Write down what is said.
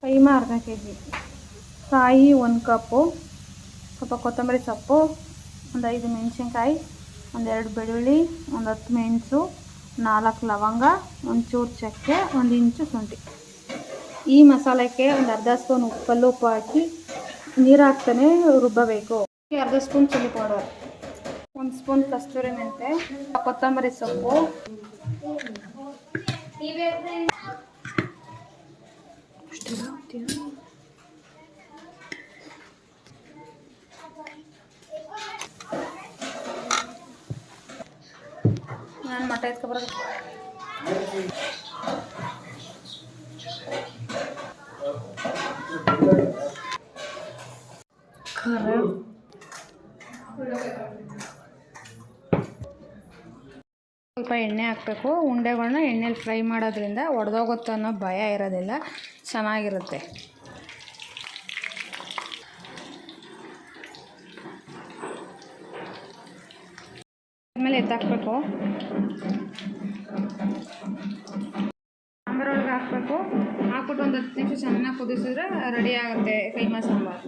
ಕೈಮಾ ಅರ್ಧ kg, ಕಾಯಿ 1 ಕಪ್ಪು, ಸ್ವಲ್ಪ ಕೊತ್ತಂಬರಿ ಸೊಪ್ಪು, ಒಂದು 5 ಮೆಣಸಿನ್ಕಾಯಿ, ಒಂದು 2 ಬೆಳ್ಳುಳ್ಳಿ, ಒಂದು 10 ಮೆಣಸು, 4 ಲವಂಗ, ಒಂದು ಚೂರು ಚಕ್ಕೆ, 1 ಇಂಚು ಶುಂಠಿ. ಈ ಮಸಾಲೆಗೆ ಒಂದು ಅರ್ಧ ಸ್ಪೂನ್ ಉಪ್ಪು ಹಾಕಿ ನೀರು ಹಾಕ್ತಾನೆ ರುಬ್ಬಬೇಕು. ಅರ್ಧ ಸ್ಪೂನ್ ಚಿಲ್ಲಿ ಪೌಡರ್, 1 ಸ್ಪೂನ್ ಕಸ್ತೂರಿ ಮೆಂತೆ, ಕೊತ್ತಂಬರಿ ಸೊಪ್ಪು, ನಾನು ಮೊಟ್ಟೆ ಎತ್ಕೊಬರೋದು ಖಾರ, ಸ್ವಲ್ಪ ಎಣ್ಣೆ ಹಾಕಬೇಕು. ಉಂಡೆಗಳನ್ನ ಎಣ್ಣೆಲಿ ಫ್ರೈ ಮಾಡೋದ್ರಿಂದ ಒಡೆದೋಗುತ್ತೆ ಅನ್ನೋ ಭಯ ಇರೋದಿಲ್ಲ, ಚೆನ್ನಾಗಿರುತ್ತೆ. ಆಮೇಲೆ ಎತ್ತಾಕಬೇಕು, ಸಾಂಬಾರೊಳಗೆ ಹಾಕಬೇಕು. ಹಾಕ್ಬಿಟ್ಟು ಒಂದು 10 ನಿಮಿಷ ಚೆನ್ನಾಗಿ ಕುದಿಸಿದ್ರೆ ರೆಡಿ ಆಗುತ್ತೆ ಕೈಮಾ ಸಾಂಬಾರು.